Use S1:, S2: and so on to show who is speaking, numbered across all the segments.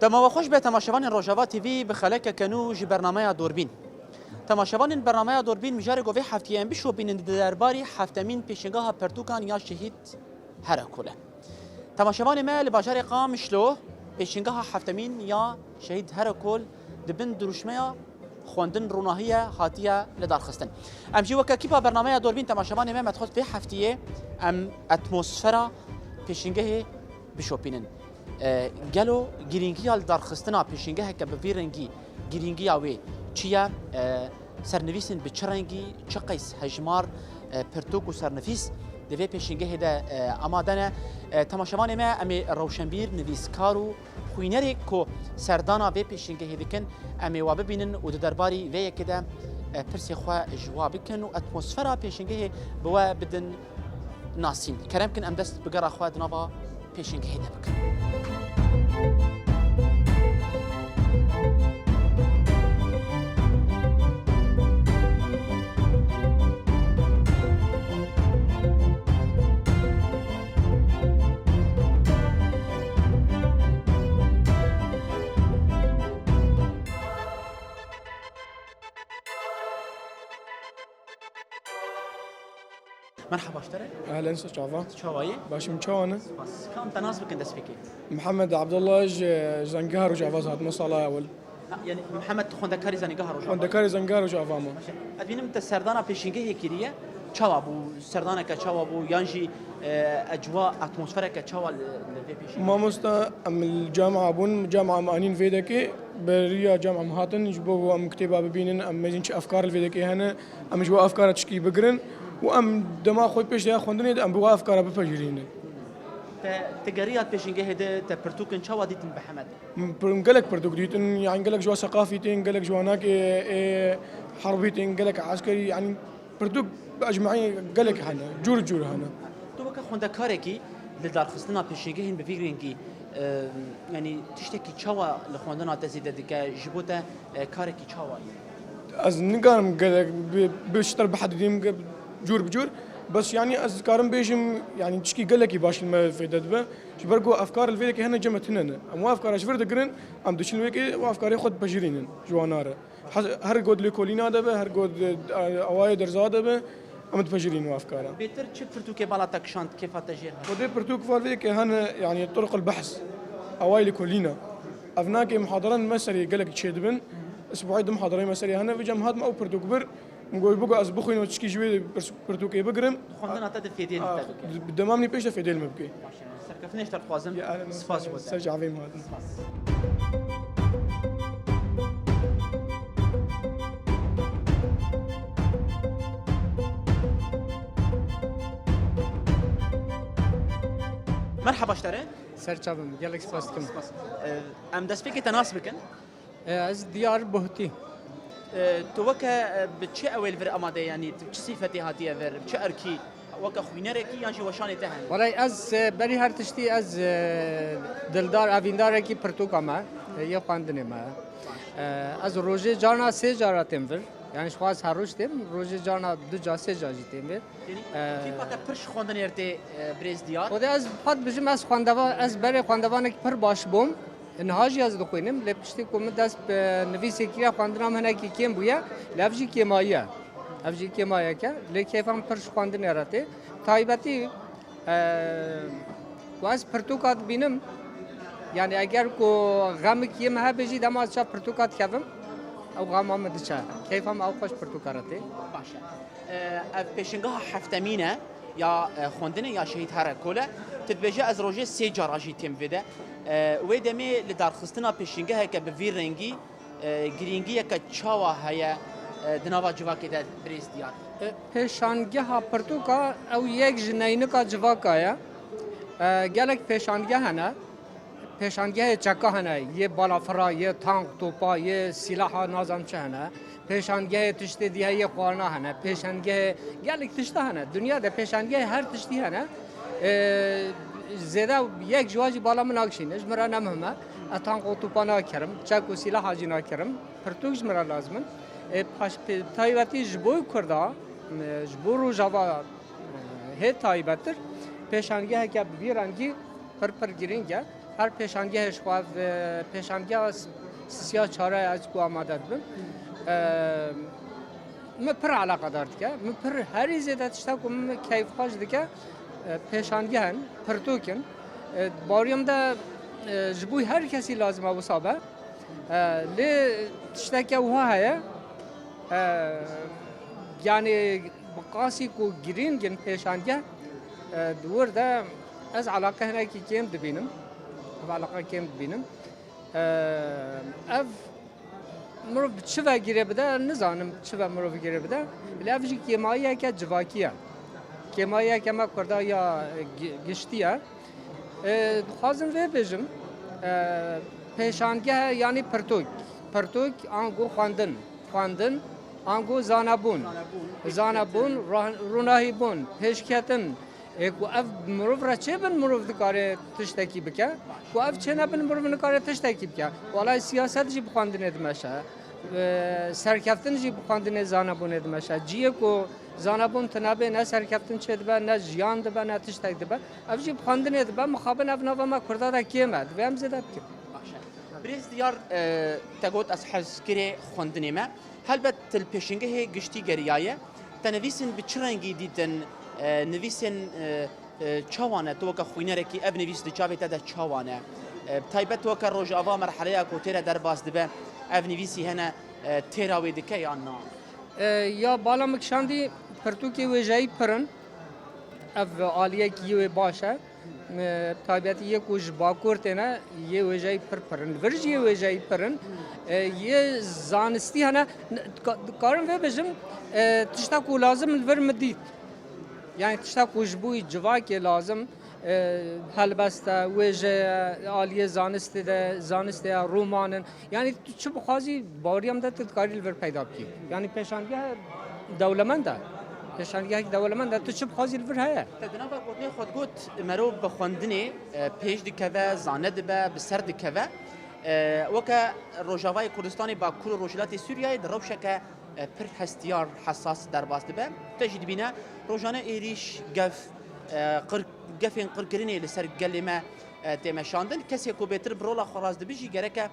S1: دما خوش به تماشاوان روجاوا تیوی به خلک کنو جی برنامه دوربین. تماشاوان برنامه دوربین میجاره گوی هفته ام بشو بیننده درباری هفتمین پیشنگاه پرتوکان یا شهید هرکوله. تماشاوان ما لباجار قام شلو پیشنگاه هفتمین یا شهید هرکول دبن دروشمه خواندن روناهیه هاتیه لدارخستن. ام جی وکا کیپا برنامه دوربین تماشاوان ما مدخل به هفته ام اتمسفر پیشنگاه بشو بینن. گلو گرینگی آل دارخستنا پیشنگاه که به ویرنگی گرینگی آوی چیه سرنویسن به چرنگی چه قیس هجمار پرتوک و سرنویس دوی پیشنگاه ده آمادنه تماشاوان ما امی روشنبیر نویسکارو خوینری کو سردانا به پیشنگاه دکن امی وابه بینن و درباری وی کده پرسی خواه جواب کن و اتمسفر پیشنگاه بوا بدن ناسین کرم کن ام دست بگرا خواه دنابا پیشنگاه ده بکن. مرحبا اشتري
S2: اهلا استاذ جعفر
S1: شوايه
S2: باش مشونه
S1: بس كم تناسب كنت اسفيكي
S2: محمد عبد الله زنقار وجعفر هذا مصالة اول
S1: يعني محمد خوندكاري زنقار وجعفر
S2: خوندكاري زنقار وجعفر ما
S1: ادبين مت سردانا بيشينجي كيريه تشابو سردانا كتشابو يانجي اجواء اتموسفيرا كتشاوا لفي
S2: ما مستا ام الجامعه بون جامعه مانين فيدكي بريا جامعه مهاتن يجبو ام كتابه ببينن ام مزينش افكار الفيدكي هنا ام جوا افكار تشكي بقرن وام دما خوي بيش يا خوندني ام بوا افكار بفجرين
S1: تجاريات بيشنجي هدا تبرتوكن تشاوا ديتن بحمد
S2: قالك بردوك ديتن يعني قالك جوا ثقافيتين قالك جواناك حربيتين قالك عسكري يعني بردوك اجمعين قالك هنا جور هنا
S1: تو بك خوندكاركي لدارخستنا بيشنجي هن بفيرينجي يعني تشتكي تشاوا لخوندنا تزيد ديك جبوتا كاركي تشاوا
S2: از نقارم قالك بشتر بحددين جور بجور بس يعني أذكارم بيجم يعني تشكي قالك باش ما في ددبه شبرقو أفكار الفيديك هنا جمت هنا أما أفكار أشفر دقرن أم دشين ويكي وأفكار ياخد بجرين جوانارة هر قد لكولينا دبه هر قد أواي درزا دبه أم تبجرين وأفكاره.
S1: بيتر شو برتوك بالاتك شانت كيف تجيها؟
S2: ودي برتوك فالفيديك هنا يعني طرق البحث أواي لكولينا أفناك محاضرة مسري قالك تشيدبن أسبوعي دم محاضرة مسري هنا في جمهات ما أو برتوك بر نقول بقى أسبوعي إنه تشكي جوي برتوكي بقرم.
S1: خندنا تدفع في دين تبكي.
S2: بدمامني بيش في دين مبكي.
S1: سركفنيش ترقازم.
S2: سفاس بود. سرجع فيم هذا.
S1: مرحبا اشتري.
S3: سرجع فيم. جالك سفاس كم.
S1: أم دسبيك تناسبكن.
S3: از ديار بهتي.
S1: توكا بتشي أول فر أمادة يعني بتشي صفتي هاتية فر بتشي أركي وكا خوينركي يعني وشاني تهن.
S3: والله از بري هر تشتي از دلدار أفيندار كي برتوكا ما هي خواندني ما از روجي جانا سه جارا تمفر يعني شخاص هروش تم روجي جانا دو جا سه جاجي تمفر.
S1: كيف بقى برش خواندني رتي بريز ديار؟
S3: وده از فات بجم از خواندوا از بري خواندوانك پر باش بوم. نهاجی از دخوینم لپشتی کم دست به نویسی کیا خواندنام هنر کی کیم بویا لفظی کیمایه لفظی کیمایه که لیکیفام پرش خواندن یارته تایبتی واس پرتوکات بینم یعنی اگر کو غم کیم ها بجی دم از پرتوکات کردم او غم آمد چه کیفام او خوش پرتوکارته
S1: باشه پیشنگاه هفتمینه یا خواندنه یا شهید هرکوله تتبجه از روزه سه جاراجی تیم وده ويدمي لدارخستنا بيشينجها كبفير رنجي جرينجي كتشاوا هيا دنابا جواكي دا بريز ديار
S3: پیشانگه پرتوکا او یک جنینکا جواکایا گلک پیشانگه هنه پیشانگه چکا هنه یه بالافرا یه تانک توپا یه سلاح نازم چه هنه پیشانگه تشتی دیه یه خوارنا هنه پیشانگه گلک تشته هنه دنیا ده پیشانگه هر تشتی هنه زیاده یک جواجی بالا من آگشینش مرا نمهمه اتان قطوپانا کرم چک و سلاح آجینا کرم پرتوکش مرا لازمن پاش تایبتی جبوی کرده جبو رو جوا هی تایبتر پیشانگه که بیرانگی پر گرینگه هر پیشانگهش خواهد پیشانگه سیاه چاره از کو آماده بم من پر علاقه دارد که من پر هری زیاده تشتا کم کیف خواهش دکه پیشانگه هن پرتوکن باریم ده جبوی هر کسی لازم وصابه لی تشتا که وها هیا يعني بقاسي كو جرين پیشانگه دور ده از علاقه هنا کی کم دبینم و علاقه کم دبینم اف مرو چوا گیره بده نزانم چوا مرو گیره بده ولی اف جی کیمایی که جواکیه کیمایی که ما کرده یا گشتیه خواستم و بجم پیشانگه یعنی پرتوک آنگو خواندن آنگو زانبون روناهی بون پیشکتن کو اف مروف را چه بن مروف دکاره تشتکی بکه کو اف چه نبن مروف نکاره تشتکی بکه والای سیاست جی بخواندن دمشه سرکفتن جی بخواندن زانبون دمشه جیه کو زانبون تنابه نه سرکفتن چه دبه نه جیان دبه نه تشتک دبه اف جی بخواندن دبه مخابن اف نوه ما کرده دا کیمه دبه هم زده بکه
S1: بريز ديار تقول أصحز كري خندني ما هل بت البيشنجة هي قشتي جرياية تنفيسن بتشرنجي ديدن نفيسن شوانا توك خوينا ركي أب نفيس دجابة تدا شوانا تايبت توك الرج أفا مرحلة كوتيرا درباس دبا أب نفيسي هنا تيراوي دكاي عنا
S3: يا بالا مكشاندي برتوكي وجاي برن أف عالية كيوي باشا تابعیت یه کوچ باکورته نه یه وجای پرن ورژی وجای پرن یه زانستی هنه کارم و بجم تشتا کو لازم الور مدید یعنی تشتا کوچ بوی جواکی لازم هلبسته وجه عالیه زانسته رومانن یعنی چه بخوازی باریم ده تدکاری الور پیدا بکی یعنی پیشانگه دولمنده پیشانگه دولمنده تو چه بخوازی الور هیا
S1: تدنابا قوتنی خود گوت مرو بخوندنی پیش دکوه زاند به بسر دکوه وکا روجاوای کردستانی با کل روجلات سوریای در روشه که پر هستیار حساس در باز دبه تجد بینه روجانه ایریش گفین قرگرینی لسر گلمه تمشاندن کسی کو بهتر برولا خراز دبیجی گره که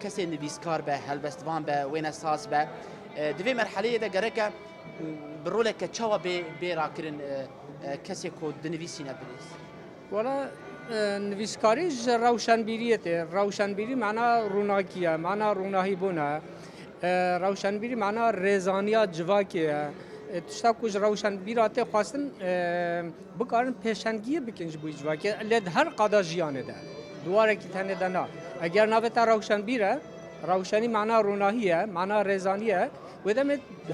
S1: کسی نویسکار به هلبستوان به وین ساز به دوی مرحله ده گره که برولا که چوا به راکرین کسی کو دنویسی نبریز
S3: ولا نویسکاری روشنبیریته روشنبیری معنا روناکیه معنا روناهی بونه روشنبیری معنا رزانیا جواکیه تشتا کج روشنبیراته خواستن بکارن پیشنگی بکنج بوی جواکیه لید هر قدا جیانه ده دواره کی تنه دنا اگر نوتا روشنبیره روشنی معنا روناهیه معنا رزانیه و دم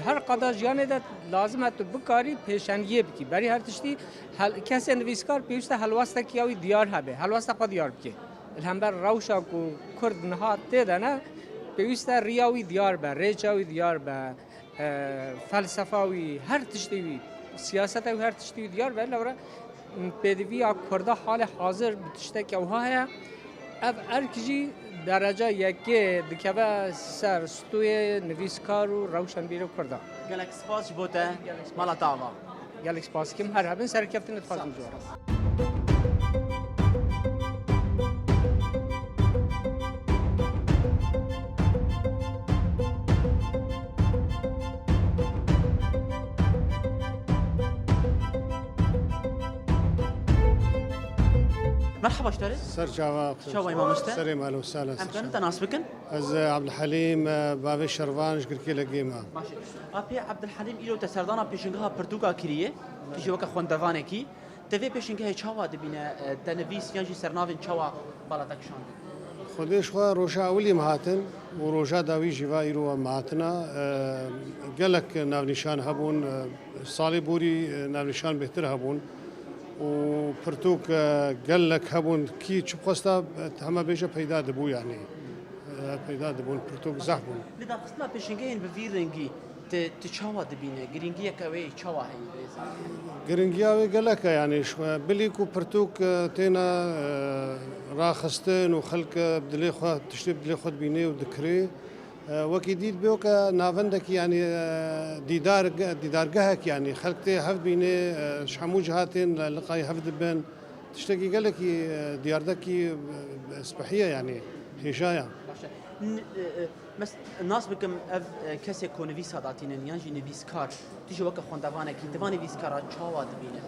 S3: هر قدا جیانه ده لازمه تو بکاری پیشنگی بکی برای هر تشتی کسی نویسکار پیوسته هلواسته کیاوی دیار هبه هلواسته خود دیار بکی الهمبر روشا کو کرد نهاد تیده نه پیوسته ریاوی دیار به ریچاوی دیار به فلسفاوی هر تشتیوی سیاست و هر تشتیوی دیار به لورا پدوی کرده حال حاضر بتشته که اوها اف ارکجی درجه یکی دکبه سر ستوی نویسکار و روشنبیر کرده
S1: گلک سپاس بوده مالا تاوا
S3: گلک سپاس کم هر هبن سر کفتن اتفاق مجوره
S1: مرحبا اشتري
S4: سر جواب
S1: شو إمام مشتى
S4: سر مالو سالة
S1: أمكن تناسبكن
S4: از عبد الحليم بابي شرفانش قلت لك قيمة
S1: ماشي أبي عبد الحليم إلو تسردانا بيشنجها برتوكا كريه تيجي وقت خوندوانه كي تبي بيشنجها شوا دبينا تنفيس ينجي سرنافين شوا بالاتك شان
S4: خودش خوا روشا أولي مهاتن وروشا داوي جوا إيرو مهاتنا قالك ناونشان هبون صالي بوري ناونشان بهتر هبون و پرتوک گلک هبون کی چوب خواسته همه بیشه پیدا دبو یعنی پیدا دبون پرتوک زحبون
S1: لذا خصنا بيشنجين بفيرنجي تشوا دبينا جرينجيا كوي تشوا هي
S4: گرنگیاوی گلک یعنی شو بلی کو پرتوک تینا راخستن و خلق بدلی خو تشتیب بدلی خود بینه و دکری وکی دید بیو که ناوندک یعنی دیدارگهک یعنی خلق تی هفت بینه شحمو جهاتین لقای هفت بین تشتكي قال لك دياردكي اسبحيه يعني هشايه
S1: مس الناس بكم اف كسي كونفيس هاتين يانجي نفيس كار تيجي وقت خوندوانا كي تبان نفيس كار تشاوا دبينه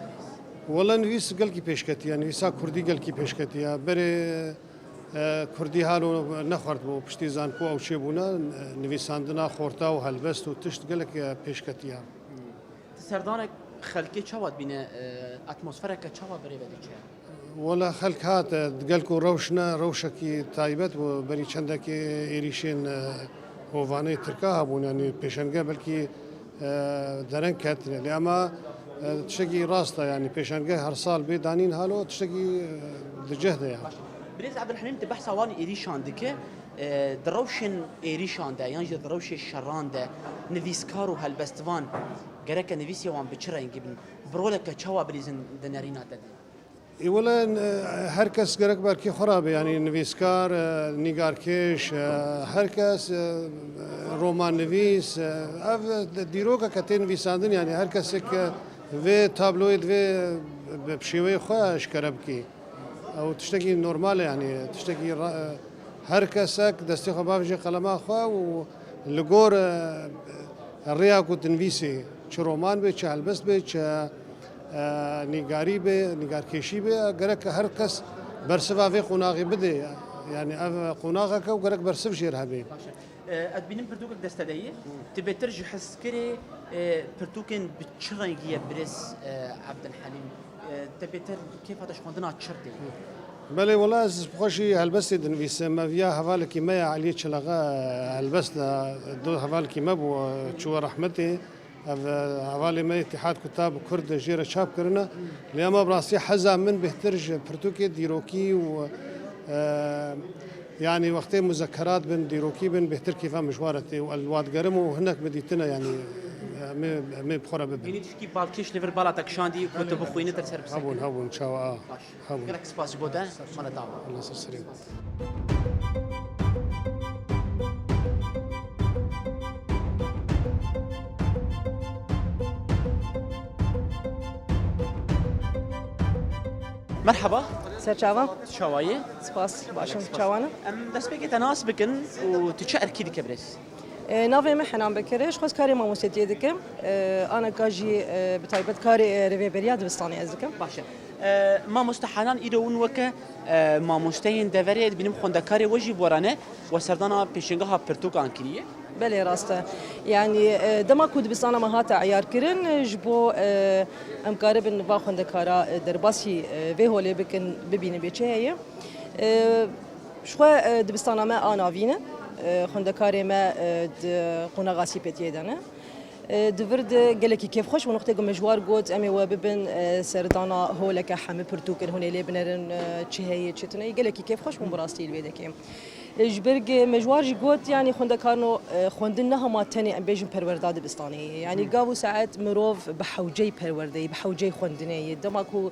S4: والله نویس گل کی پیشکتی یعنی نویسا کردی گل کی پیشکتی بره کردی حالو نخورد بو پشتی زان کو او چه بونا نویساندنا خورتا و هلبست و تشت گل کی پیشکتی
S1: سردانك خلقي تشاوا دبينه اتموسفيرك تشاوا بري بدي
S4: ولا خلق هات قال کو روشنا روشکی تایبت و بری چندکی ایریشین هوانه ترکا بون یعنی پیشنگه بلکی درن کتنه لیاما تشتكي راسته يعني بيشنجه هر سال بيدانين هالو تشتكي دجهده يعني
S1: بريز عبد الحليم تبحث عن إيريشان دكه دروشن إيريشان ده يعني دروش الشران ده نفيسكارو هالبستوان جرك نفيسي وان بتشرا ينجبن برولك تشوا بريزن دنارينا ده
S4: ولا هركس جرك بركي خراب يعني نفيسكار نيجار كيش هركس رومان نفيس اف ديروكا كتين نفيساندن يعني هركسك في تابلويد في بشوي خوش كربكي او تشتكي نورمال يعني تشتكي هركسك دستي خبافجي قلما خو ولغور الريا كنت نفيسي رومان بي هلبست بي نيجاري بي نيجار كيشي بي غرك هركس برسفا في قناغي بدي يعني قناغك وغرك برسف جيرها بي
S1: ادبينم برتوك دستدايه تبي ترجع حس كري برتوكن بتشرنجيه بريس عبد الحليم تبي كيف هذا شخوندنا تشرتي
S4: بله والله خوشي هلبست دنفيس ما فيها حوالك ما عليه شلغا هلبست دو حوالك ما بو شو رحمتي حوالي ما اتحاد كتاب كرد جيره شاب كرنا لما براسي حزا من بهترج برتوكي ديروكي و يعني وقت مذكرات بن ديروكي بن بهتر كيف مشوارتي والواد قرم وهناك بديتنا يعني ما بخورة ببن
S1: يعني تشكي بالكيش ليفر بالاتك شاندي كنت بخوينه ترسر بس
S4: هبون شاو هبون
S1: لك سباس بودا مالا دعوه
S4: الله يسلمك
S1: مرحبا
S5: سرچاوا
S1: شوايه
S5: سپاس باشم چاوانا
S1: ام دست بگی تناس بکن و تشعر كي دكبرس
S5: ناوی من حنان بکرش خوش کاری ما موسیقی دکم آنا کاجی بتایبت کاری روی بریاد بستانی از دکم
S1: باشه ما مستحانان ایرون وکه ما مستین دورید بینم خوندکاری وجی بورانه و سردانا پیشنگاه پرتوک آنکریه
S5: بله راسته یعنی دما کود بستانا ما هات عیار کرن جبو امکار بن با خوندکارا درباسی به هولی بکن ببینه بیچه هیه شو دبستانا ما آناوینه خوندکاری ما قناغاسی پتیه دانه دورد گلکی کیف خوش و نقطه مجوار گود امی و ببن سردانا هولک حمه پرتوکن هونی لیبنرن چهیه چتونه گلکی کیف خوش من براستی الویده کیم جبرگ مجوار جگوت يعني خوندكارنو خوندنها ما تاني امبيجن پرورداد بستاني يعني قابو ساعات مروف بحوجي پروردي بحوجي خوندني دماكو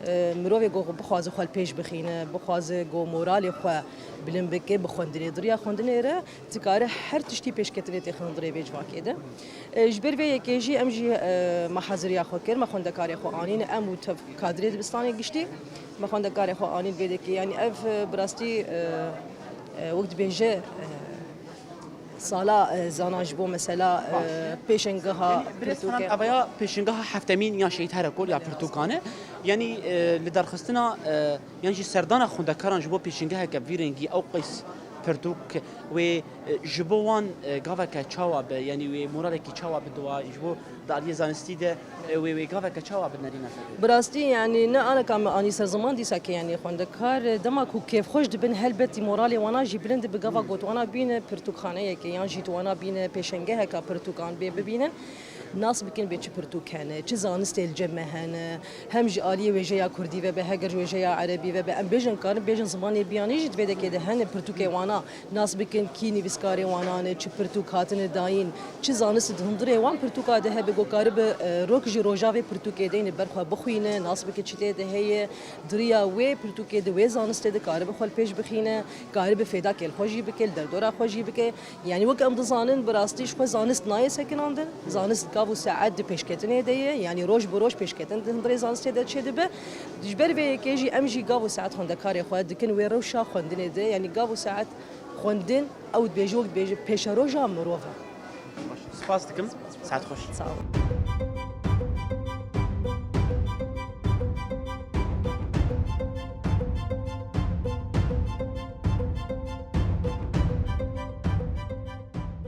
S5: مروف يقو بخواز خو البيش بخينه بخواز جو مورال خو بلن بك بخوندني دريا خوندني را تكاره هر تشتي پیش كتري تخندري بيجوا كده جبر في كيجي امجي ما حاضريا خو كر ما خوندكاري خو انين ام كادري بستاني گشتي ما خوندكاري خو انين بيدك يعني اف براستي وقت بيجي سالا زاناج بو مثلا پیشنگاه
S1: برسان ابایا پیشنگاه هفتمین یا شهید هر کل یا پرتوکانه یعنی لدرخستنا یعنی سردان خوندکاران جبو پیشنگاه کبیرنگی او قیس پرتوک و جبوان گاوا که چاوا به یعنی و مورال کی چاوا به دوا جبو دالی زانستی ده و گاوا که چاوا به نرینا
S5: براستی یعنی نه انا کام اني سر زمان دي ساكي يعني خوندکار دما کو کیف خوش دبن هلبتي مورالي وانا جي بلند بگاوا گوت وانا بين پرتوکانه کی يعني جيت وانا بين پیشنگاه کا پرتوکان به ببینن ناس بكن بيتش برتوكانه چه زانست الجمه هن هم جاليه وجيا كردي و به هجر وجيا عربي و به ام بيجن كار بيجن زماني بياني جت بده كده هن برتوكي وانا ناس بكن كيني بسكاري وانا چه برتوكاتن داين چه زانست هندره وان برتوكا ده بگو كارب روك جي روجاوي برتوكي دين برخه بخوينه ناس بك چته ده هي دريا و برتوكي ده و زانست ده كارب خل پیش بخينه كارب فدا كل خوجي بكل دردورا خوجي بك يعني وك ام زانن براستيش خو زانست ناي سكناندن زانست قابو ساعات بيشكتن هديه يعني روج بروج بيشكتن هندري زانستي دا تشي دبه جبر في كيجي امجي قابو ساعات هندكاري خو دكن ويروشا خوندن هديه يعني قابو ساعات خوندن او بيجوك بيجي بيشروجا مروفا
S1: سپاس دکم ساعت خوش
S5: صعب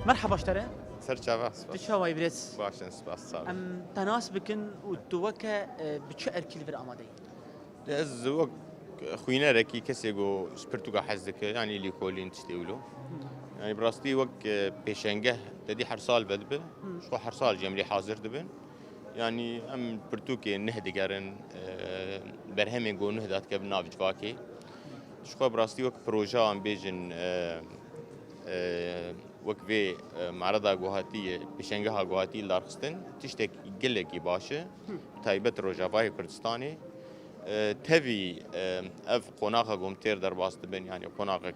S1: مرحبا اشتري
S6: سرچاوه سپاس
S1: تشاوي بريس
S6: باشن سپاس سال
S1: ام تناس بكن وتوكا بتشعر كل في امادي
S6: از وق خوينا ركي كسيغو سبرتوغا حزك يعني اللي كولين تشتيولو يعني براستي وق بيشنجه تدي حرصال بدبه شو حرصال جملي حاضر دبن يعني ام برتوكي نهدي قارن برهمي جو نهدات كب نافج فاكي شو براستي وق بروجا ام بيجن وكفي معرضة جوهاتية بشنجها جوهاتي لارخستن تشتك جلكي باشه تايبت روجافاي كردستاني تبي اف قناقة قمتير در باست بن يعني قناقة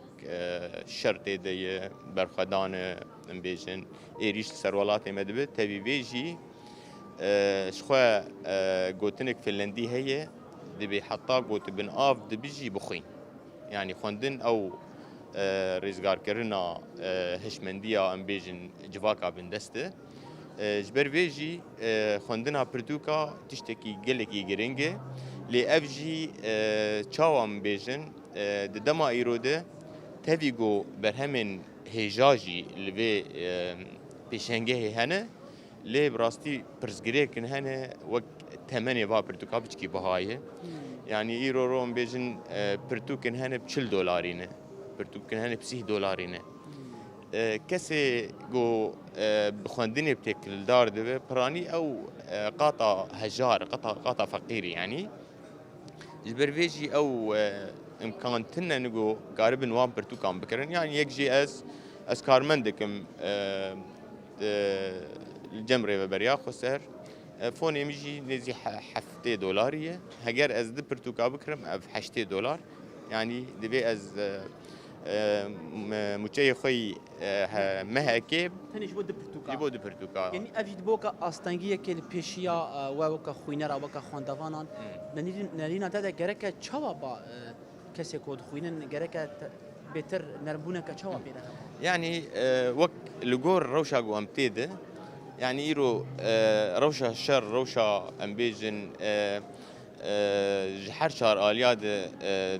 S6: شرط دي برخدان بيجن ايريش سروالات مدبت تبي بيجي شخوا قوتنك فنلندي هي دبي حطا قوت بن اف دبيجي بخين يعني خوندن او رزگار کرنا هشمندیا ام بیجن جواکا بندسته جبر ویجی خوندنا پرتوکا تشتکی گلکی گرنگه لی افجی چاوام بیجن دما ایروده تفیگو برهمن هجاجی لوی پیشنگه هنه لی براستی پرزگری کن هنه وک تمنی با پرتوکا بچکی بهایه يعني ايرو روم بيجن برتوكن هنا $40 برتوكن هنا $50 كسي جو بخوندني بتاكل دار دبه براني او قاطع هجار قاطع فقيري يعني جبر فيجي او امكان تنا نجو قارب نوام برتوكان بكرن يعني يجي از كارمندكم الجمري ببريا خسر فون يمجي نزي $7 هجر از د برتوكا بكرم اف $8 يعني دبي از مچي خوي مهكيب
S1: تنش بود برتوكا
S6: يبود برتوكا
S1: يعني افيد بوكا استانجيه كل بيشيا ووكا خوينرا وكا خوندوانان نرينا تادا جركا تشوا با كسي كود خوينن جركا بيتر نربونا كتشوا بينا
S6: يعني وك لجور روشا جو امتيده يعني إيرو روشة الشر روشة أمبيجن جحر شار آلياد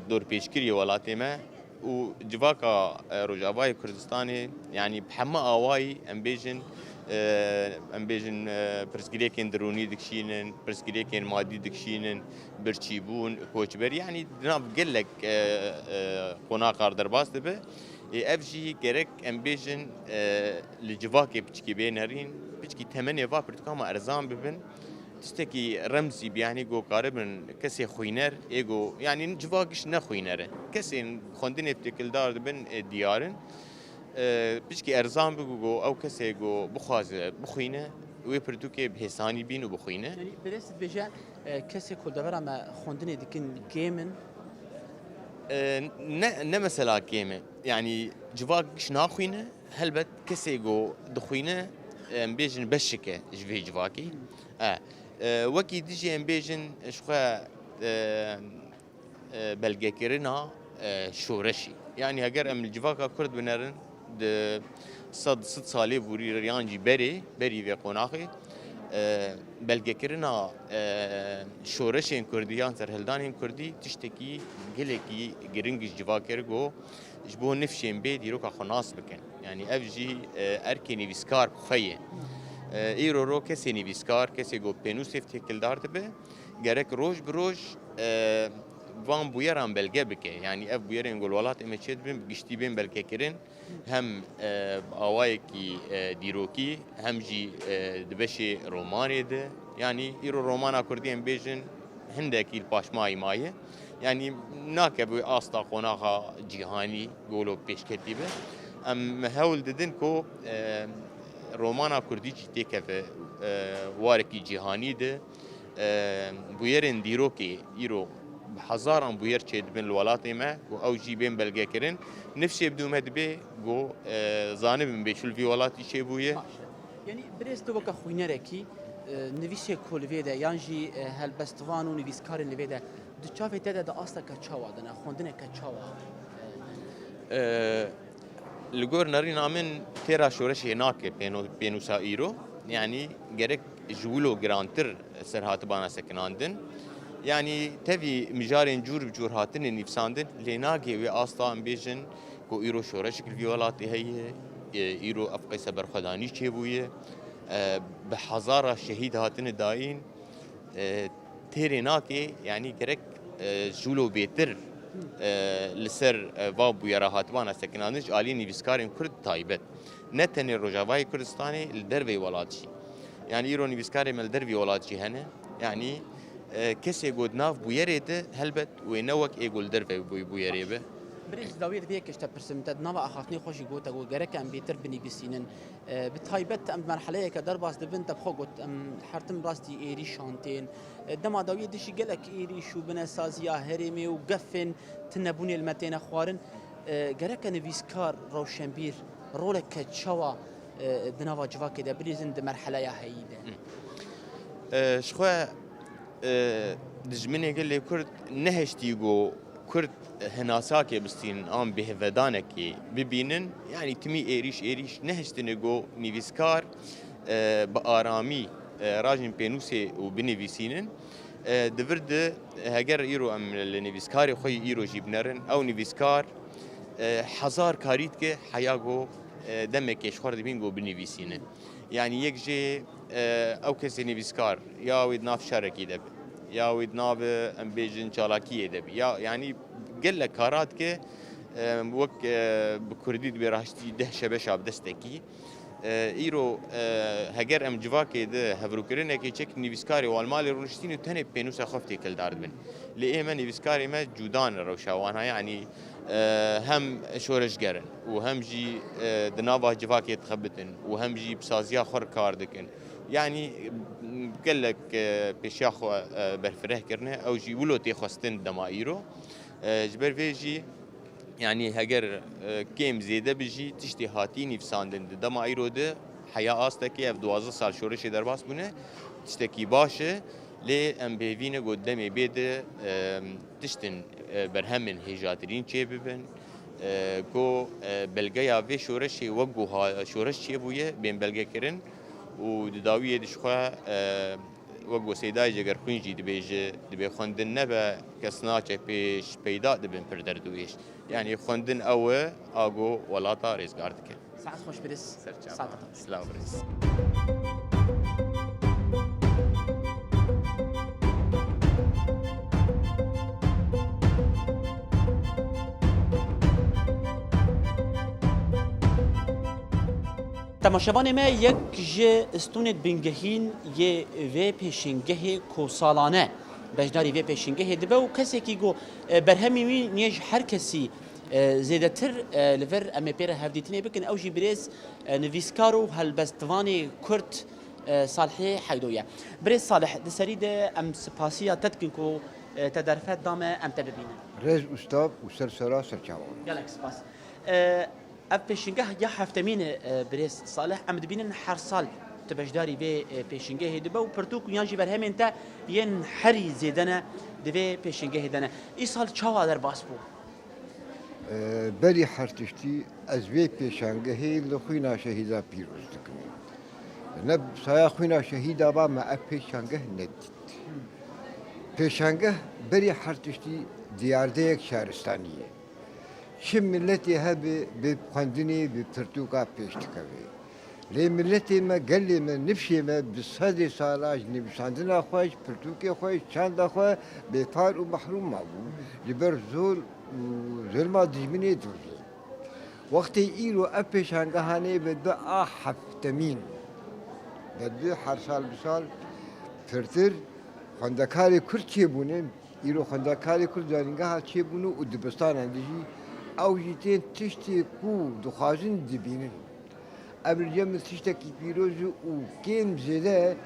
S6: دور بيشكري ولاتيما وجواكا روجافاي كردستاني يعني بحما آواي أمبيجن برسكريكين دروني دكشينن برسكريكين مادي دكشينن برشيبون كوچبر يعني دناب قلك قناقار درباس دبه افجي جرك امبيجن لجواكي بتشكي بينرين بتشكي 8 فا برتكاما ارزان ببن تشتكي رمزي يعني جو قاربن كسي خوينر ايجو يعني جواكش نخوينره كسي خوندني بتكل دار بن ديارن بتشكي ارزان بجو او كسي جو بخواز بخوينه وي برتوكي بهساني بين وبخوينه
S1: يعني بريست بيجا كسي كل دبر ما خوندني دكن جيمن
S6: نه مثلا كيمه يعني جواكش ناخوينه هلبت كسي جو دخوينه امبيجن بشكه جفي جواكي وكي ديجي امبيجن شخوا بلغكرنا شورشي يعني اگر ام الجواكا كرد بنرن د صد صالي بوري ريانجي بري في قناخي بلغكرنا شورشين كرديان سرهلدانين كردي تشتكي گلكي گرنگش جواكر جو جبو نفشين بي ديروكا خناس بكن يعني افجي اركي نيفسكار بخيه ايرو رو كسي نيفسكار كسي جو بينوسيف تكل دارتبه گرك روج بروج وان بويران بلغه بكه يعني اف بويران گول ولات امچيت بين گشتي بين بلغه كرين هم اوايكي ديروكي هم جي دبشي روماني ده يعني ايرو رومانا كردين بيجن هندكي الباشماي مايه يعني ناكب استا قناخا جهاني قولوا بيشكتي به ام هول ددن كو رومانا كردي تيكف واركي جهاني ده بويرن ديروكي ايرو بحزاران بوير تشيد بين الولات ما او جي بين بلغه كرين نفسي بدو مدبي جو زانب بيشل في ولات شي بويه
S1: يعني بريز تو وك خوينركي نویسی کلویده یانجی هلبستوان و نویسکار لویده دو چاوی تده دا اصلا کچاوا دنا خوندن کچاوا
S6: لگور ناری نامن تیرا شورش هناك بينوسا إيرو يعني جرك جولو جرانتر سرهات بانا سكناندن يعني تبي مجارين جور بجور هاتن نفساندن لناجي وأصلا بيجن كو إيرو شورش كل فيولات هي إيرو أفقي سبر خداني شيبويه بحزارة شهيد هاتن داين تيري ناكي يعني جرك جولو بيتر لسر باب ويرا هاتبانا سكنانج آلي نویسکارین کرد تایبت نتنی روجاوای کردستانی الدروی ولادشی يعني إيرو نویسکاری مل دروی ولادشی هنه يعني کسی گود ناف بویره ده هلبت وینوک ایگول دروی بویره به
S1: بريز داوير بيك اشتا برسمتد نوا اخافني خوشي قوتا قول جرك ام بيتر بني بسينن بتهايبت ام مرحله كدرباس دبنت بخو قلت ام حرتم راستي ايري شانتين دما داوير دشي قالك ايري شو بنا سازيا هرمي وقفن تنبوني المتين اخوارن جرك نفيسكار روشنبير رولك كتشوا دنوا جواكي دا بريزن د مرحله يا هيده
S6: شخوا دجمني قال لي كرد نهشتي جو كرد هناساكي بستين آم بهفدانكي ببينن يعني تمي إيريش نهشتنجو نيفيسكار بآرامي راجن بينوسي وبنيفيسينن دفرد هجر إيرو أم النيفيسكاري خوي إيرو جيبنرن أو نيفيسكار حزار كاريتك حياجو دمك يشخر دبينجو بنيفيسينن يعني يكجي أو كسي نيفيسكار يا ويد ناف شاركي دب يا ويد ناف أم بيجن شالاكية دب يا يعني قل لك كارات كه وك بكردي براشتي ده شبش عب دستكي إيرو هجر أم جواكي ده هفروكرنا كي تشك نيفيسكاري والمال رونشتين وتاني بينوس أخفتي كل داردبن ليه ما نيفيسكاري ما جودان روشاوانها يعني هم شورش جرن وهم جي دنابا جواكي تخبتن وهم جي بسازيا خور كاردكن يعني قال لك بيشاخو برفره كرنه أو جي ولو تخستن دمائيرو جبر فيجي يعني هجر كيم زيادة بيجي تشتي هاتي نفساندن دما ايرود حياة استكي اف 12 سال شورش درباس بونه تشتكي باشه لي ام بيفينه قدامي بيد تشتن برهمن هجاترين تشيبن كو بلغيا في شورش وقو شورش تشيبويه بين بلغا كرن وداويه دشخوا وقو سيداي جگر خونجي دبي خوندن نبا كسناچه پیش پیدا دبن پر دردويش يعني خوندن او اگو ولاتا رزگار دکه
S1: ساعت خوش برس
S6: ساعت سلام برس
S1: تماشاوان ما یک ج استونت بنگهین یه و پیشنگه کو سالانه بجداری و پیشنگه دبه و کسی که گو برهمی می نیج هر کسی زیاده تر لور اما پیره هفدیتنی بکن اوجی بریز نویسکارو هلبستوانی کرد صالحی حیدویه بریز صالح دسری ده ام سپاسیا تدکن کو تدرفت دامه ام تببینه
S7: رز استاد و سرسرا سرچاوان
S1: یالک سپاس اف پیشنگه یا هفتمین بریز صالح ام دبینن هر سال تبجداري بي بيشنجه دبا وبرتوك يانجي برهمن تا ين حري زيدنا دبي بيشنجه دنا ايصال چاوا در باسبو
S7: بری حرتشتی از وی پیشنگه لخوینا شهیدا پیروز دکن نب سایا خوینا شهیدا با ما پیشنگه ندید پیشنگه بری حرتشتی دیارده یک شهرستانیه شم ملتی هب به خواندنی به پرتوکا پیش دکوی لی ملتی ما گلی ما نفشی ما بسادی سالاج نبشاندنا خوش پرتوکی خوش چند خوش بیفار و محروم ما بود لبر زول ظلم دجمنی دوری وقتی ایرو اپیشانگاهانی بده هفتمین بده هر سال بسال فرتر خواندکاری کرد چی بونه ایرو خواندکاری کرد دانگاه چی بونه و دبستان اندیجی او جیتین تشتی کو دخوازن دبینن ابرجم تشتکی پیروز و کم زده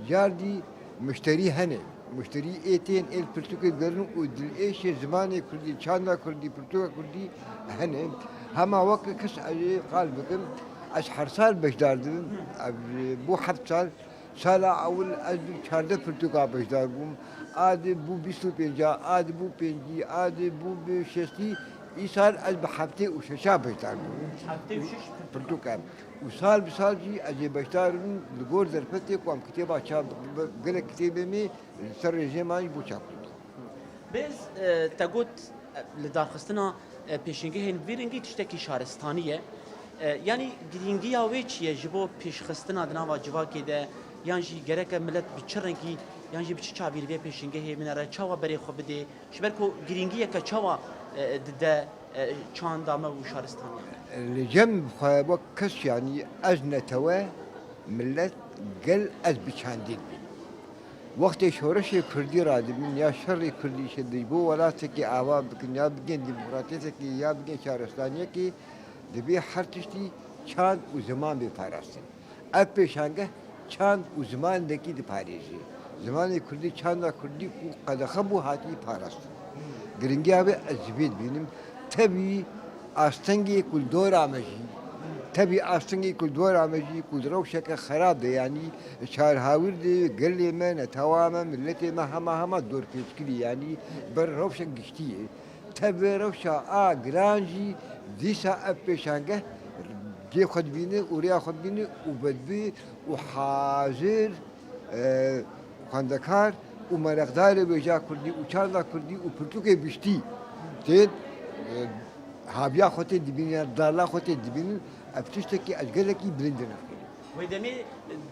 S7: جاردی مشتری هنه مشتری ایتین ال پرتوکه گرن و دل ایش زمانی کردی چاندا کردی پرتوکه کردی هنه هما وقت کس اجی قال بکم از هر سال بشدار دم بو 7 سال سال اول از 14 پرتقال بشدار بوم عادی بو 25 عادی بو 5 عادی بو 6 ای سال از به هفته و شش بشدار بوم
S1: هفته و شش
S7: پرتقال و سال به سال جی از بشدار لگور درفته کوم کتابا چاپ گله کتابی می سر رژیمای بو چاپ
S1: بز تقول لدارخستنا پیشنگی هن ویرنگی تشتکی شهرستانیه یعنی گرینگی اوی چیه جبو پیشخستنا دناوا جواکی ده یعنی گرک ملت بچرنگی یعنی بچ چابیر به پیشنگی من را چاوا بری خو بده شبرکو گرینگی که چاوا ده چاندامه و شهرستانیه
S7: لجم خواهد کس یعنی از نتوه ملت گل از بچاندید وقتی شورش کردی را دبین یا شر کردی شدی بو ولاتی که آوا بکن یا بگن دموکراتی که یا بگن شهرستانی که دبی هر تشتی چند و زمان به پاراستن. اب پیشانگه چند و زمان دکی دی پاریزی. زمان کردی چند کردی کو قد خبو هاتی پاراستن. گرینگی آب ازبید بینیم تبی آستنگی کل دور آمجی. تبي أصلاً كل دور عمجي كل روشة خراب ده يعني شهر هاور ده قل من تواما ملتي ما دور فيشكلي يعني بر روشة قشتية تبي روشة جرانجي ديسا أبيشانجه جي خد بيني وريا خد بيني وبدبي وحاضر خندكار ومرقدار بيجا كردي وشاردا كردي وبرتوكي بشتي تين هابيا خوتي دبيني دالا خوتي دبيني افتشتكي أجلكي بلندنا.
S1: ويدمي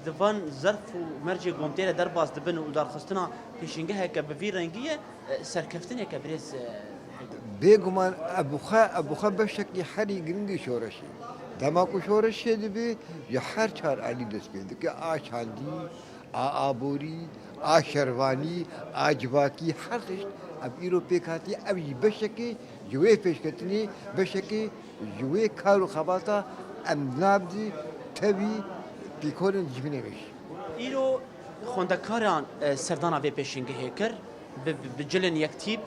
S1: دفان ظرف ومرجع قومتين درباس دبن ودار خستنا بيشنجها كبفيرنجية سركفتني كبريس
S7: بيجمان أبو خا بشكل حري جرينجي شورشي. دماغو شورشي دبي يحر شهر علي دسبين دك عندي آبوري شرواني جواكي حرش أب إيروبي كاتي أبي بشكل جوي فيشكتني بشكل جوي كارو خباطة ام نابدي تبي بيكون جبني مش
S1: إيرو خندكاران سردانا في بيشنجه هيكر بجلن يكتيب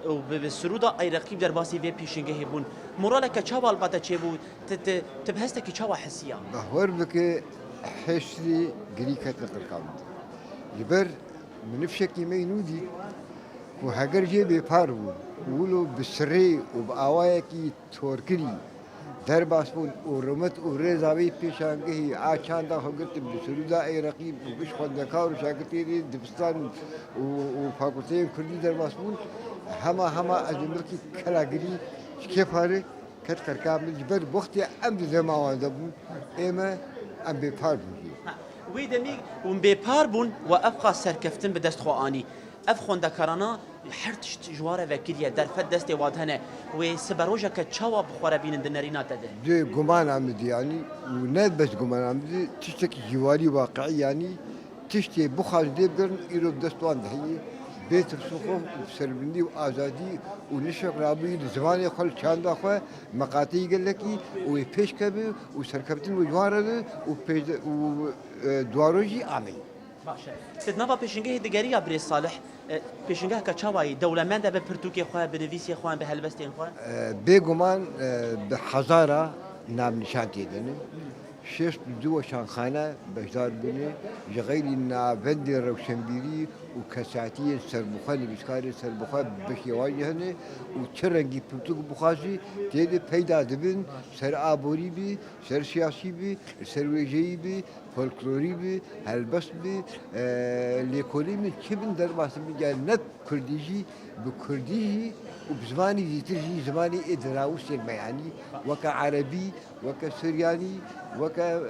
S1: وبالسرودا أي رقيب درباسي في بيشنجه هبون مرالك كشوال بعد تشيبو تبهستك كشوا حسيا
S7: بهور بك حسي جريكة القرقام جبر منفشكي مينودي وهاجر جيبي بارو ولو بسري وبأوايكي توركري درباس بون ورمت ورزاوي بيشانجه عشان خلقت بسرودا أي رقيب وبش خندكار وشاكتيري دبستان وفاكولتين كردي درباس بون هما أجملكي كلاجري كيف هاري كت كركاب جبر بوختي أم زمان دبون إما أم بفار بون
S1: ويدمي ومبيبار بون وأبقى سركفتن بدست خواني أفخون دكارنا حرتشت جواره وكيليا در فد دست وادهنه وسبروجا كتشوا بخوره بين الدنارينا تده
S7: دي قمان عمدي يعني وناد بس قمان عمدي تشتكي جواري واقعي يعني تشتي بخاز دي بقرن إيرو بدستوان دهي بيت رسوخهم بسربندي وآزادي ونشك رابي زمان خل شاندا خو مقاطي قال لكي وفيش كبي وسركبتين وجواره ودواروجي عمي
S1: باشه تدنابا پیشنگه دیگری برای صالح پیشنگه کچاوی دولمنده به پرتوکی خواه به نویسی خواه به هلبستین خواه
S7: بيجمان بحزارة نام نشان تيدن شش دو شانخانة بجدار بني جغيري نافندي روشنبيري وكساتي سربخاني بسكاري سربخا بشي واجهني وتشرنجي بتوك بخاشي تيدي بيدا دبن سر آبوري بي سر سياسي بي سر ويجي بي فولكلوري بي هلبس بي ليكولي من كبن درباس بي جانت كرديجي بكرديجي وبزماني ديترجي زماني إدراوس المياني وكا عربي وكا سرياني وكا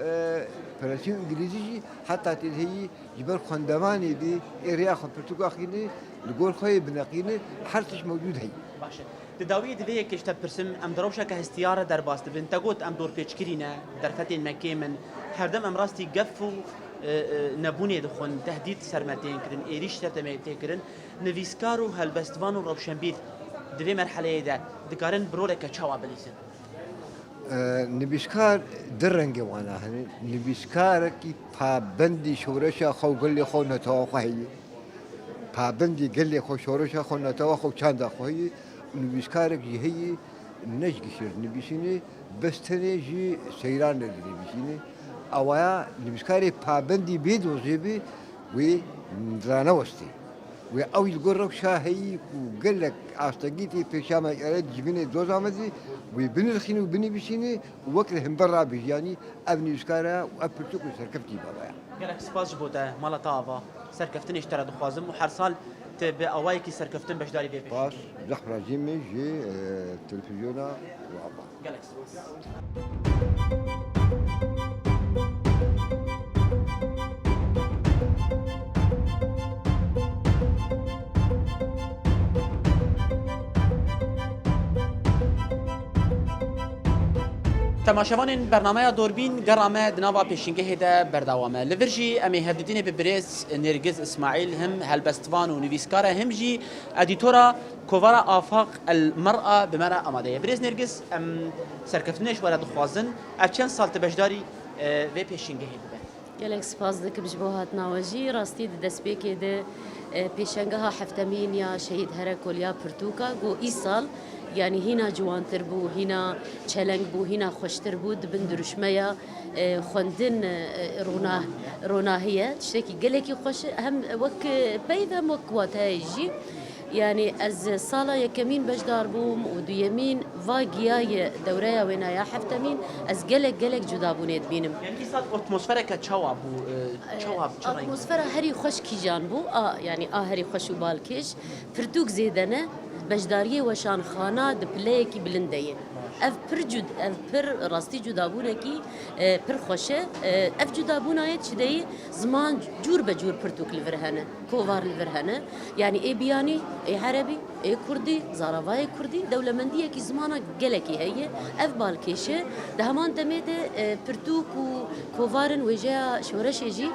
S7: فرنسي وإنجليزي حتى تلهي جبال خندماني دي إرياخ برتقال خيني لقول خوي بنقيني حرتش موجود هي
S1: باشه تداوی دوی کشت پرسم ام دروشه که استیاره در باست بن تقول ام دور پیچکرینه در فتن مکه من هر دم ام راستی گفو نبوني دخون تهديد سرمتين كرن إيريش ترتمتين كرن نفيسكارو هالبستوانو روشنبير دوی مرحله ده دکارن برولك چاوا بلیسن
S7: نبيسكار درنجي وانا هني نبيسكار كي پابندي شورشا خو قل خو نتوخه هي پابندي قل خو شورشا خو نتوخه چند خو هي نبيسكار كي هي نجشر نبيسيني بس تنجي سيران اللي بيجيني أويا نبسكاري بابندي بيد وزيبي وندرانا وستي وأول الجرة شاهي وقال لك أستجيتي في شام أرد جبيني دوز عمدي وبني الخيني وبني بيشيني وكلهم برا بيجاني أبني بسكارا وأبرتوك وسركفتي بابا
S1: گلک سپاس بوده مالا تاوا سرکفتن اشترا دخوازم و هر سال به اوایی کی سرکفتن بشداری بی
S7: باش زخرة جيمي جي تلفزيونا وعبا
S1: گلک سپاس تماشاوان برنامه دوربین گرامه دنوا پیشنگه ده بردوامه لورجی امی هفدین به برز نرگز اسماعیل هم هلبستوان و نویسکار هم جی ادیتورا کوارا آفاق المرأة بمرأة آماده برز نرگز سرکفتنش ورد خوازن اف چند سال تبشداری و پیشنگه ده
S8: گلک سپاس دکم جبهات نواجی راستی دستپیکی ده پیشنگه هفتمین یا شهید هرکل یا پرتوکا گو ای سال يعني هنا جوانتر بو هنا تشالنج بو هنا خوشتر بو دبن درشميا خوندن روناهية تشتكي قلكي خوش هم وك بيذا وك واتايجي يعني از صالة يكمين بجدار بوم ودو يمين واقيا دوريا وينايا حفتمين از قلك جدابونيت بينم
S1: يعني كي صار اتموسفيرا كتشوا بو تشوا
S8: اتموسفيرا هري خوش كي جانبو يعني هري خوش وبالكيش فرتوك زيدنا بجداریه و شانخانه دپله کی بلندیه اف پر راستی جدابونه کی پر خوشه اف جدابونه چدی زمان جور به جور پرتوک لورهنه کووار لورهنه يعني اي بياني اي عربي اي كردي زاراوای كردي دولمنديه کی زمانه گلکی هي اف بالکیشه دهمان دمده پرتوک و کووارن وجا شورشجي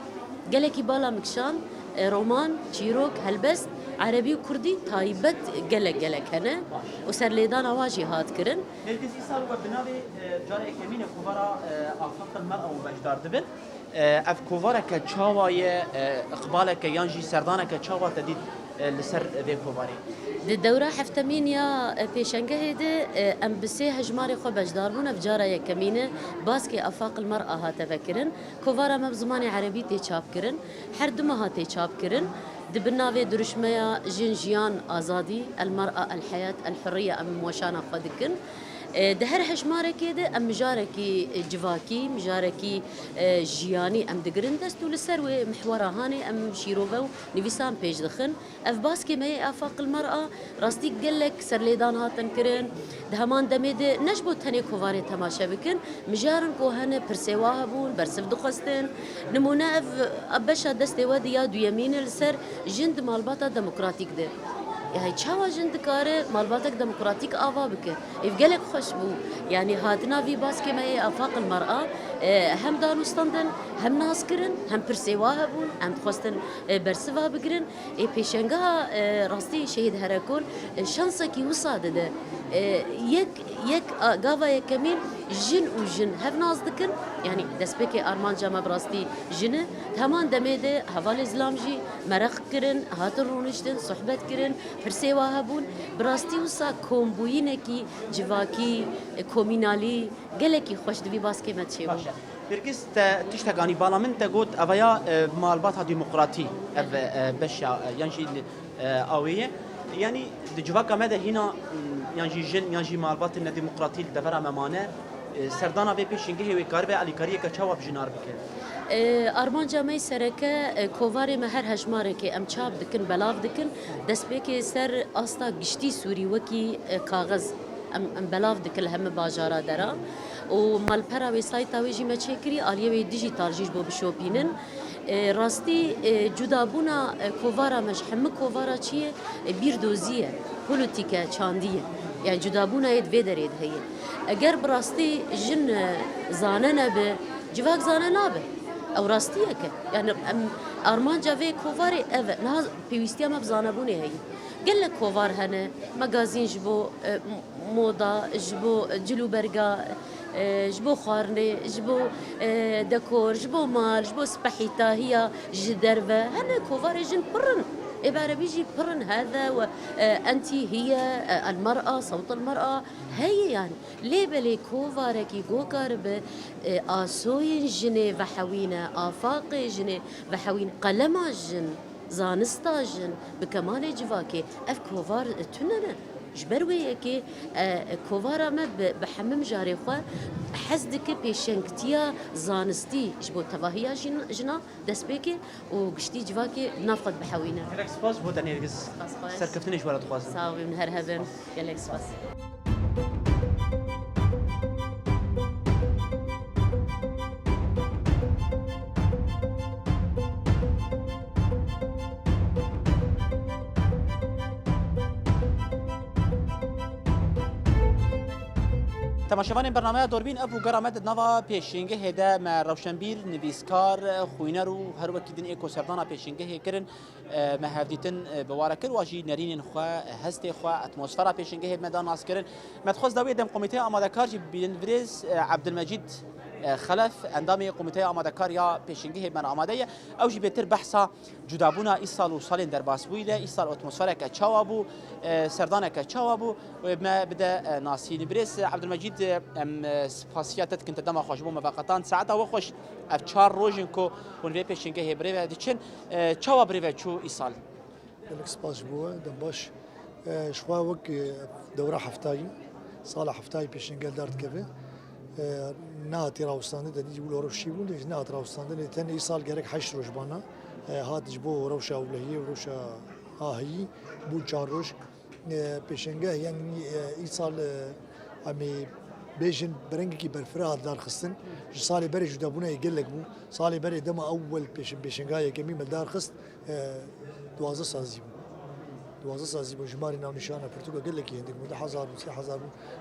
S8: گلکی بالا مکشان رومان چیروک هلبست عربي وكردي تايبت قلق هنا وسرليدان اواجي هات كرن
S1: نرجس يسال وبنابي جاري كمين كوفارا افاق المرأة وبجدار دبن اف كوفارا كتشاواي اقبالك يانجي سردانك تشاوا تديد لسر ذي كوفاري
S8: الدورة حفتمين يا بيشنجه ده ام بسي هجماري خو بجدار بونا بجارة يا كمينة باسكي افاق المرأة هات فكرن كوفارا مبزماني عربي تيشاب كرن حردما هات تيشاب كرن دبناوي درشميا جنجيان آزادي المرأة الحياة الحرية أم موشانا خدكن دهر هجمارة كده أم مجاركي جواكي مجاركي جياني أم دقرن دستو لسر محورة هاني أم شيروفو نفيسان بيج دخن أف باسكي ماي آفاق المرأة راستيك قلك سرليدان هاتن كرن دهمان دميد نجبو تاني كوفاري تماشا بكن مجارن كوهن برسيواها بون برسف دخستن نمونا أف أبشا دستي وديا دو يمين لسر جند مالباتا ديمقراطيك ده يعني چاوا جند كاره مالباتك ديمقراطيك آوا بك يفقلك خوش بو يعني هاتنا في باسكي ما آفاق المرأة هم دانوستاندن هم ناس كرن هم برسيواها بون هم تخواستن برسوا بگرن پیشنگا راستي شهيد هركول شانسكي وصاد ده يك قاوا يكمين جن وجن هف ناس دكن يعني دسبكي ارمان جامع براستي جن همان دميده حوال اسلامجي مرخ كرن هاتن رونشتن صحبت كرن برسيواها بون براستي وصا كومبوينكي جواكي كومينالي قالكي خوش دبي باسكي ماتشي
S1: بركز تشتغاني بالا من تقول أبايا مالباتها ديمقراطي بشا ينجي آوية يعني دجواكا ماذا هنا ينجي جن ينجي مالبات الديمقراطي الدفرة ممانة سردانا في بيشنجه وكاربة على كارية كشوا بجنار بكر
S8: أرمان جامعي سركة كوفاري مهر هجمارك أم شاب دكن بلاف دكن دسبيك سر أستا قشتي سوري وكي كاغز أم بلاف دكن هم باجارا درا ومال برا وسايتا ويجي ما تشكري عليه ديجيتال جيش بو بشوبينن راستي جدابونا كوفارا مش هم كوفارا چيه بيردوزيه بوليتيكا چانديه يعني جدابونا يد فيدريد هي اگر براستي جن زاننا به جواك زاننا به او راستيه يعني ارمان جافي كوفاري اف لاز بيوستيا ما بزانبوني هي قال لك كوفار هنا ماغازين جبو موضه جبو جلو برغا جبو خارني جبو دكور جبو مال جبو سبحيتا هي جدرفه هنا كوفار جن برن بعربي يجي برن هذا وأنت هي المرأة صوت المرأة هي يعني ليه بلي كوفاركي جوكر بآسوين جني وحوينا آفاقي جني وحوين قلما جن زانستا جن بكمال جواكي اف كوفار تننا جبروي كي كوفارا ما بحمم جاري خو حزدك بيشنكتيا زانستي جبو تواهيا جنا دسبيكي وقشتي جواكي نافقد بحوينا
S1: هلاك سباس بو دانيرجز سركفتني جوارا تخواز
S8: صاوي من هرهبن قالك سباس
S1: تماشاوان برنامه دوربین ابو گرامد نوا پیشنگه هدا ما روشنبیر نویسکار خوینر و هر وقت دین اکو سردانا پیشنگه کرن ما هفدیتن بوارکر واجی نرین خو هست خو اتمسفر پیشنگه مدان ناس کرن مدخوز دوی دم کمیته آماده کار بین ورز عبدالمجید خلف اندام کمیته آماده کار یا پیشنگه من آماده او جی بهتر بحثا جدابونا ایسال و سالین در باسبویله ایسال اتمسفر که چوابو سردانه که چوابو و ما بدا ناسین بريس عبد المجيد سپاسياتت كنت دما خوش بو موقتان ساعتها وخوش اف 4 روجنكو ونري بيشنگه بريفا دچن چوا بريفا چو ايسال
S9: لك سپاس بو دباش شوا وك دوره حفتاي صالح حفتاي بيشنگه دارت كفي ناتي راوستان دي يقولوا روشي بو دي نات راوستان دي تن ايسال گرك 8 روج بانا هات جبو روشا ولهي وروشا هي بو 4 روج پیشنگه یعنی ای سال امی بیشن برنگی کی برفراد دار خستن سالی بری جدابونه یگلک بو سالی بری دم اول پیشنگه یکمی ملدار خست 12 سازی بو 12 سازی بو جماری نام نشانه پرتوگا گلکی هندک مده 1000 و 3000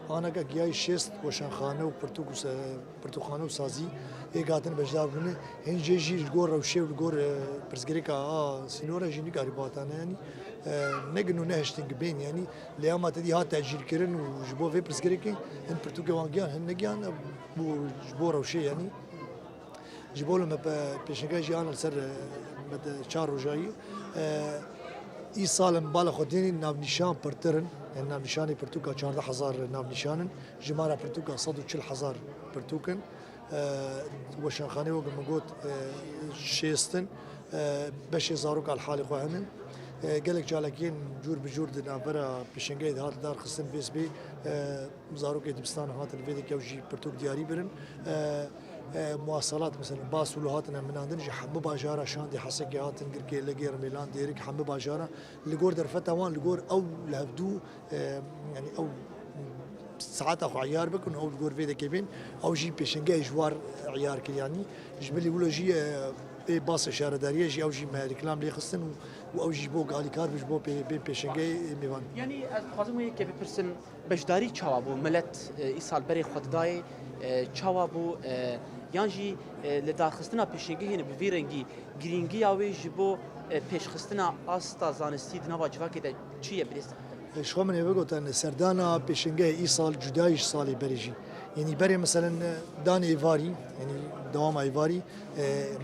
S9: آنا که گیای شست وشان خانه و پرتو خانه و سازی ایگاتن بجدار بونه هنجی جی گور روشه و گور پرسگری که سینورا جینی کاری باتانه یعنی نگنو نهشتنگ بین یعنی لیامات دی ها تأجیر کردن و جبو وی پرسگری که هن پرتوگا وانگیان هن نگیان بو جبو روشه یعنی جبو لما پیشنگاه جیان سر مد 4 روزایی ای سال بالا خودینی ناو نشان پرترن ناو نشانی پرتوکا 14000 ناو نشانن جمارا پرتوکا 140000 پرتوکن وشانخانه وقت مقود شيستن باش يزاروك على الحال خوهنن قالك جالكين جور بجور دنا برا بيشنجاي هات دار خصن بيس بي زاروك دبستان هات الفيديك يوجي برتوك دياري برن مواصلات مثلا باص ولهاتنا من عندنا حم باجاره شاندي حسك هاتن قرقي لقير ميلان ديرك حم باجاره لقور درفتا وان لقور او لهبدو يعني او ساعات اخو عيار بكون او لقور فيدا كيفين او جي بيشنجاي جوار عيار كي يعني جبلي ولا جي باص اشاره داريه جي او جي ما ريكلام لي خصن او جي بو قالي كار بو بيشنجاي ميوان
S1: يعني خازم كيف برسم بجداري تشاوابو ملت ايصال بري خدداي تشاوابو یانجی لدار خستنا پیشنگی هن بویرنگی گرینگی آوی جبو پیش خستنا آستا زانستی دنوا جواکی ده چیه بریست؟
S9: شو من يقول أن سردانا بيشنجه إيصال جدايش صالي بريجي يعني بري مثلا دان إيفاري يعني دوام إيفاري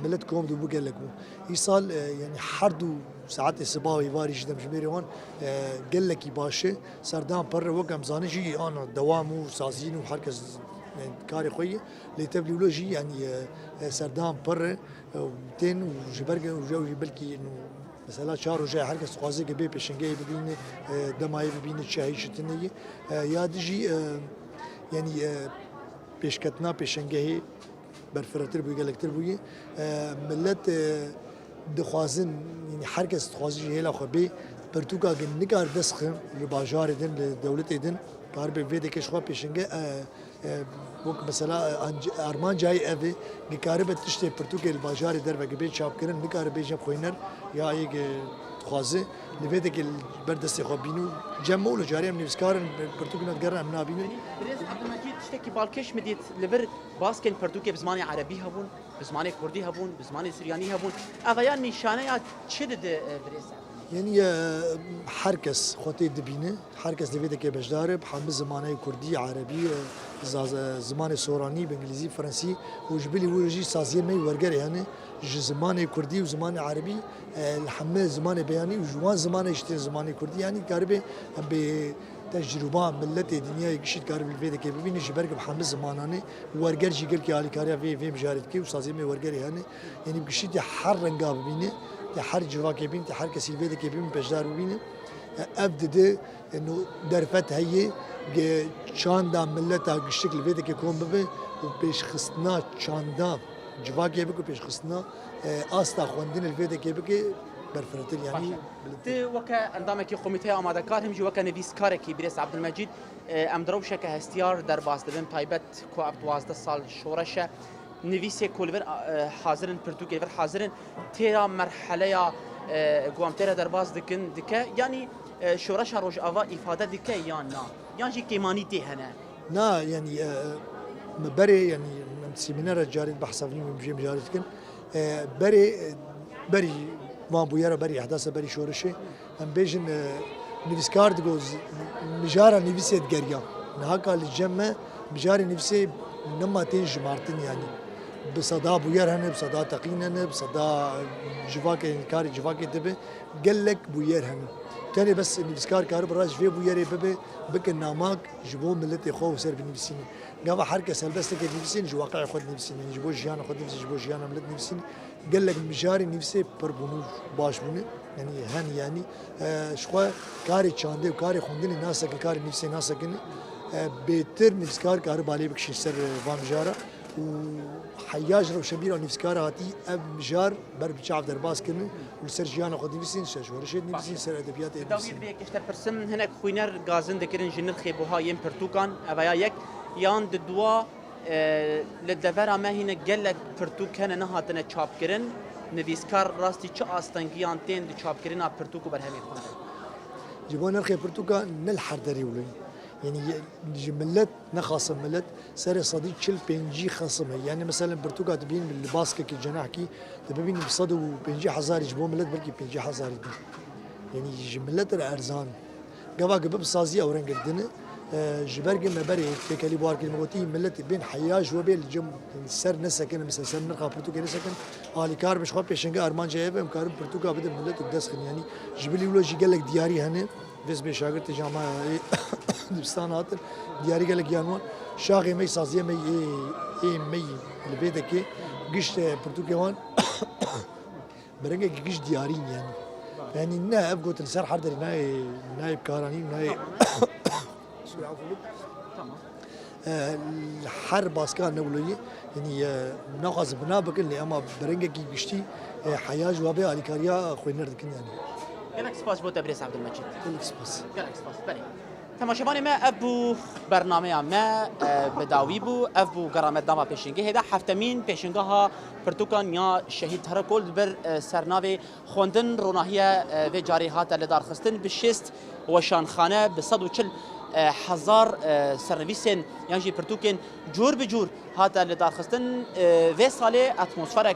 S9: ملتكم دو بقول لكم إيصال يعني حردو ساعات الصباح إيفاري جدا مجمري هون قال لك يباشة سردان بره وقم زانجي أنا دوامو سازين وحركز كاري خوي لتبليولوجي يعني سردان بره وتين وجبرجة وجوجي بلكي إنه مثلا شهر جاي حركة سقازي جبي بيشنجي ببين دماي ببين الشاي شتنية يادجي يعني بيشكتنا بيشنجي برفرتر بيقولك تربوي ملت دخوازن يعني حركة سقازي هلا خبي برتوكا جن نكار دسخ لباجار دين لدولة دين كاربي فيدي كشخوا بيشنجي وك مثلا ارمان جاي افي نكاربه تشتي برتوكي الباجار در وجبي شاب كرن نكاربه جاب خوينر يا ايك خوازه لفيدك البردس خبينو جمعوا له جاري من نفسكارن برتوكي نتقرن من نابينو
S1: بريز عبد المجيد تشتكي بالكش مديت لبر باسكن برتوكي بزماني عربي هبون بزماني كردي هبون بزماني سرياني هبون افيان نشانه شدد بريز
S9: يعني حركس خوتي دبينه حركس لفيدا كي بجدار بحمل زمانه كردي عربي زمان سوراني بانجليزي فرنسي وجبلي وجي سازيه مي ورغري يعني زمان كردي وزمان عربي الحمل زمان بياني وجوان زمان يشتي زمان كردي يعني قريبه بتجربه ملت الدنيا يكشيت قريب الفيدا كي ببين جبرك بحمل زمانانه ورغر جيجل كي علي كاريا في مجارد كي وسازيه مي ورغري يعني بكشيت حر رنگا ببينه حر جوا كيبين حر كسيلفيدا كيبين بجدار ببينه ابدده انه درفت هي چاندا ملتا گشتك الفيدا كي كون ببه وبيش خصنا چاندا جوا كيبك وبيش خصنا استا خوندين الفيدا كيبك برفرتل يعني
S1: تی وکه اندامکی کمیته آماده کار هم جو وکه نویسکاره کی برس عبدالمجید ام دروشه که هستیار در باستدن تایبت کو اب 12 سال شورشه نویسه کولور حاضرن پرتوگل حاضرن تیرا مرحله گوامتره در باز دکن دکه یعنی شورش روج آوا ifade دکه یا نه یا جی کیمانی تی هنه
S9: نا يعني بري يعني من سيمينار جاري بحسابني من جيم جاري كن بري ما بويرا بري احداث بري شورشه ام بيجن نيفسكار دغوز مجارا نيفسيت غريا نهاكا الجمه مجاري نفسي نما تنج مارتن يعني بصدا بوير هن بصدا تقينن بصدا جواكي كاري جواكي دبه قال لك بوير هن تاني بس نفسكار كارب راج في بويري ببه بك الناماك جبو ملتي خو سير بنفسيني قام حركه سلبست كي نفسين جو واقع خد نفسيني جبو جيانا خد نفسي جبو جيانا ملت نفسيني قال لك مجاري نفسي بربونو باش بونه يعني هن يعني شخوا كاري تشاندي وكاري خوندين الناس كاري نفسي ناس كن بيتر نفسكار كارب عليه بكشي سر فامجارا وحياج رو شبير نفسكار هاتي اب مجار بر بشعب درباس كن والسر جيانا خد نفسين شورشيت نفسين سر ادبيات
S1: داويد بيك اشتر برسم هناك خوينر غازن دكرن جنر خيبوها يم برتوكان اويا يك يان ددوا لدفرا ما هنا قالك برتوك هنا نهاتنا تشاب كرن نفيسكار راستي تش استنقيان تين تشاب كرنا برتوكو برهمي خون
S9: جيبونا الخي برتوكا نلحر دريولي يعني جملت نخاصم ملت سر صديق شل بنجي خصمه يعني مثلا برتوكا تبين بالباسكت الجناح كي تبين بصدو بنجي حزار يجبو ملت بلكي بنجي حزار دي يعني جملت الارزان قبا قبب صازي او رنج الدنيا جبرج مبري في كلي بارك الموتي ملت بين حياج وبين الجم سر نسكن مثلا سر نقا برتوكا نسكن علي كار مش خاب بيشنجا ارمان جايب مكار برتوكا بده ملت ودسخن يعني جبلي ولا جي قال لك دياري هنا بس بشاغرت جامعه دبستان هاتن دياري قال لك يانوان شاغي مي سازيه مي مي البيدكي قشت برتوكا وان برنجا قش ديارين يعني نا ابقوت السر حردر نايب كاراني نايب الحر باسكان نولي يعني ناقص بنابك اللي اما برنجا كي قشتي حياه جوابي على كاريا خوي نردكن يعني
S1: قالك سباس بو تبريس عبد المجيد
S9: قالك سباس
S1: بله تماشاوان ما ابو برنامه ما بداوی بو ابو گرامت داما پیشنگه هدا هفتمین پیشنگه ها پرتوکان یا شهید هر کل بر سرناوی خوندن روناهیه و جاری هات لدار خستن بشست و شانخانه ب 140 هزار سرویسن یعنی پرتوکن جور بجور هات لدار خستن و ساله اتمسفره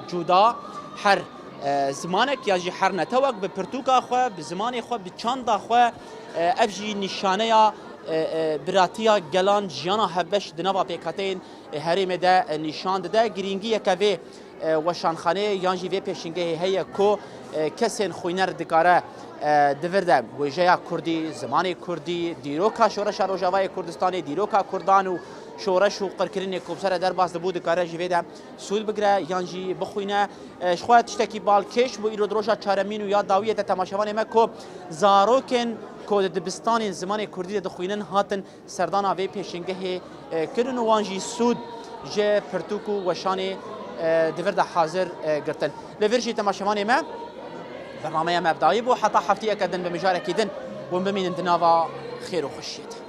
S1: جدا هر زمانك ياجي حر نتوق ببرتوكا خو بزمان خو بچاندا خو افجي نشانه براتيا جلان جيانا هبش دنوا بيكاتين هريم ده نشان ده گرينگي كوي وشانخانه يانجي في پیشنگه هي كو كسن خوينر دكاره دورده وجيا كردي زماني كردي ديروكا شورش روجاوي كردستاني ديروكا كردانو شورش و قرکرین کوبسر در باز بود کاره جویده سود بگره یانجی بخوینه شخوات تشتکی بالکش بو ایرو دروشا چارمین و یا داویت تماشاوان ما کو زاروکن کو دبستان زمان کردی دخوینن هاتن سردانا وی پیشنگه کرن وانجی سود ج پرتوکو و شان دورده حاضر گرتن لورجی تماشاوان ما برنامه ما ابداعی بو حتی هفته کدن به مجاره کیدن و بمین دناوا خیر و خوشیت